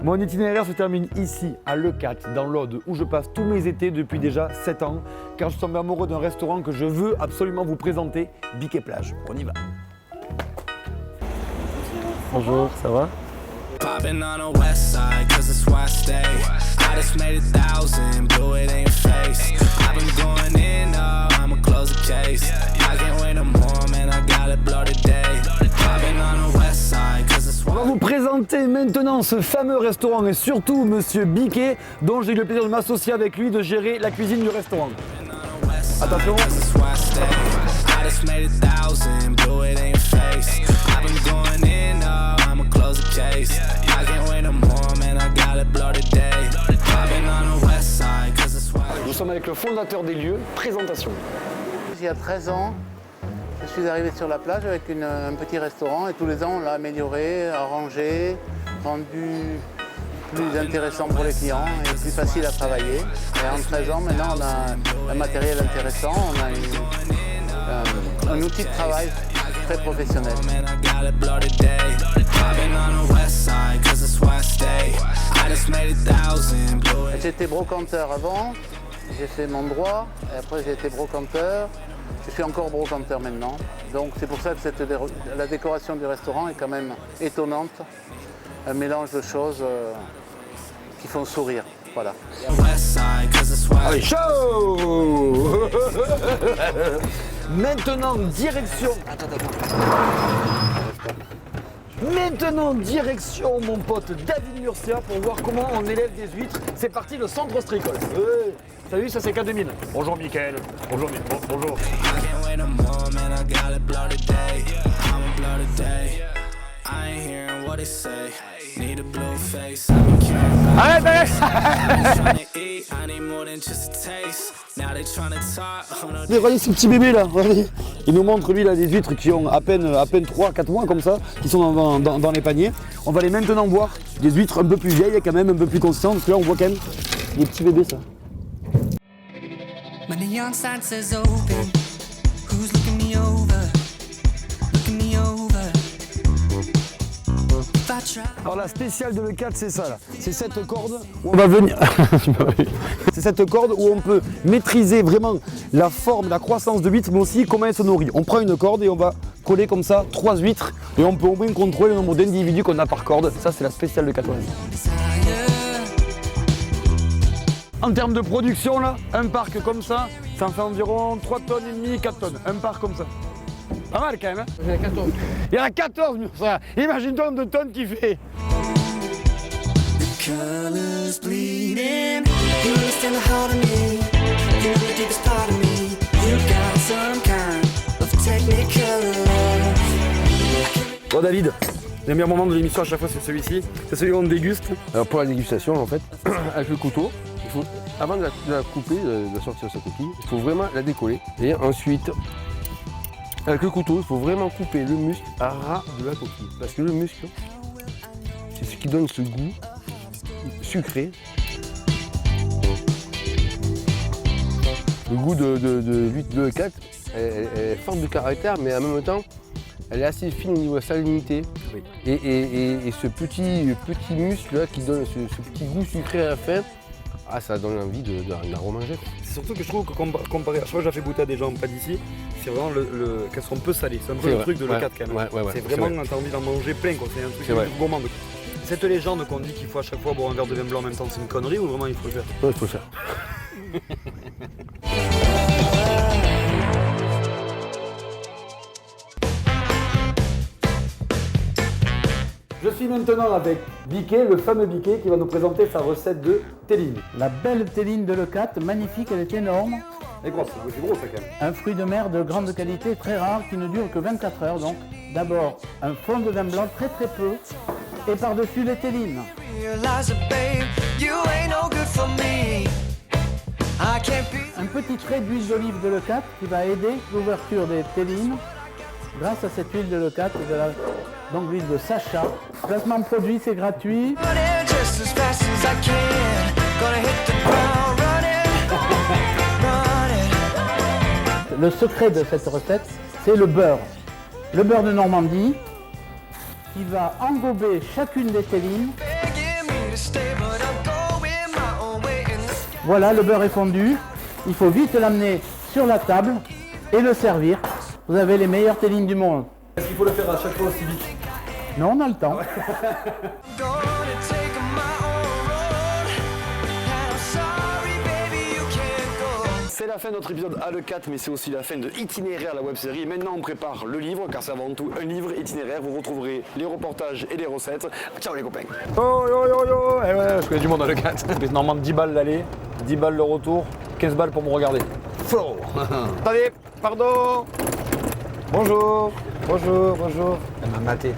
Mon itinéraire se termine ici, à Leucate, dans l'Aude, où je passe tous mes étés depuis déjà 7 ans, car je suis tombé amoureux d'un restaurant que je veux absolument vous présenter, Biquet Plage. On y va. Bonjour, ça va? Popping on the west side, cause it's where I stay. I just made 1,000, blew it in your face. I've been going in, I'ma close the case. I can't wait no more, man, I gotta blow today. Popping on the west side, cause it's On where va vous présenter maintenant ce fameux restaurant et surtout Monsieur Biquet, dont j'ai eu le plaisir de m'associer avec lui, de gérer la cuisine du restaurant. Attention. I just made 1,000, blew it in your face. I've been going in, I'ma close the case. I can't wait no more, man, I gotta blow today. Popping on the west side, cause it's where Nous sommes avec le fondateur des lieux, présentation. Il y a 13 ans, je suis arrivé sur la plage avec un petit restaurant et tous les ans on l'a amélioré, arrangé, rendu plus intéressant pour les clients et plus facile à travailler. Et en 13 ans maintenant on a un matériel intéressant, on a un outil de travail très professionnel. man, I gotta blow today. Popping on the west side, cause it's where I stay. I just made 1,000, blew it. J'étais brocanteur avant, j'ai fait mon droit et après j'ai été brocanteur. Je suis encore brocanteur maintenant, donc c'est pour ça que la décoration du restaurant est quand même étonnante. Un mélange de choses qui font sourire. Voilà. West side, cause it's where I Allez, chaud. Maintenant, direction. Maintenant, direction, mon pote David Murcia, pour voir comment on élève des huîtres. C'est parti, le centre ostricole. Salut, ça c'est K2000. Bonjour, Mickaël. Bonjour, bonjour. I can't wait no more, man, I gotta blow today. I'ma blow today. I ain't hearing what they say. Need a blue face, I've been carrying Arrête, arrête. tryna eat, I need more than just a taste. Now they tryna talk, oh no, Regardez ce petit bébé là, regardez. Il nous montre lui là des huîtres qui ont à peine 3-4 mois comme ça, qui sont dans les paniers. On va les maintenant voir, des huîtres un peu plus vieilles quand même, un peu plus consistantes, parce que là on voit quand même des petits bébés ça. My neon sign says open. Who's looking me over? Looking me over. If I try. Alors la spéciale de Leucate c'est ça là, c'est cette corde où on va venir, c'est cette corde où on peut maîtriser vraiment la forme, la croissance de l'huître mais aussi comment elle se nourrit. On prend une corde et on va coller comme ça 3 huîtres et on peut au moins contrôler le nombre d'individus qu'on a par corde. Ça c'est la spéciale de 80. En termes de production là, un parc comme ça, ça en fait environ 3 tonnes et demie, 4 tonnes, un parc comme ça. Pas mal quand même hein. Il y en a 14. Il y en a 14 ça. Imagine-toi le tonnes qu'il fait. Colors bleeding. You're still a hold of me. You're the deepest part of me. You got some kind of technical love. Bon David, le meilleur moment de l'émission à chaque fois c'est celui-ci, c'est celui où on déguste. Alors pour la dégustation en fait, avec le couteau, il faut, avant de la couper, de sortir sa coquille, il faut vraiment la décoller. Et ensuite, avec le couteau, il faut vraiment couper le muscle à ras de la coquille. Parce que le muscle, c'est ce qui donne ce goût sucré. Le goût de l'huître de Leucate, elle est forte de caractère, mais en même temps, elle est assez fine au niveau de la salinité. Oui. Et ce petit muscle là qui donne ce petit goût sucré à la fin, ah, ça donne envie de la remanger. C'est surtout que je trouve que comparé à chaque fois que j'ai fait goûter à des gens pas d'ici, c'est vraiment qu'elles sont un peu salées. C'est un peu C'est le vrai. truc de Ouais. Leucate quand même. Ouais, c'est c'est vraiment, vrai. t'as envie d'en manger plein quoi. C'est un C'est vrai. truc gourmand. Cette légende qu'on dit qu'il faut à chaque fois boire un verre de vin blanc en même temps, c'est une connerie ou vraiment il faut le faire? Ouais, il faut le faire. Je suis maintenant avec Biquet, le fameux Biquet qui va nous présenter sa recette de telline. La belle téline de Leucate, magnifique, elle est énorme. Elle est grosse, c'est gros ça quand même. Un fruit de mer de grande qualité, très rare, qui ne dure que 24 heures. Donc d'abord un fond de vin blanc très peu et par-dessus les télines. Realize it, babe. You ain't no good for me. I can't be. Un petit trait d'huile d'olive de Leucate qui va aider l'ouverture des télines grâce à cette huile de Leucate et donc l'huile de Sacha. Placement produit, c'est gratuit. Running just as fast as I can. Gonna hit the ground running. Le secret de cette recette, c'est le beurre. Le beurre de Normandie qui va engober chacune des télines Begging me Voilà, le beurre est fondu. Il faut vite l'amener sur la table et le servir. Vous avez les meilleures tellines du monde. Est-ce qu'il faut le faire à chaque fois aussi vite? Non, on a le temps. C'est la fin de notre épisode A4, mais c'est aussi la fin de Itinéraire, la web-série. Maintenant, on prépare le livre, car c'est avant tout un livre itinéraire. Vous retrouverez les reportages et les recettes. Ciao les copains. Oh yo yo yo. Eh ouais, je connais du monde dans le 4. Normalement 10 balles l'aller, 10 balles le retour, 15 balles pour me regarder. Flow. Attendez, pardon. Bonjour, bonjour, bonjour. Elle m'a maté.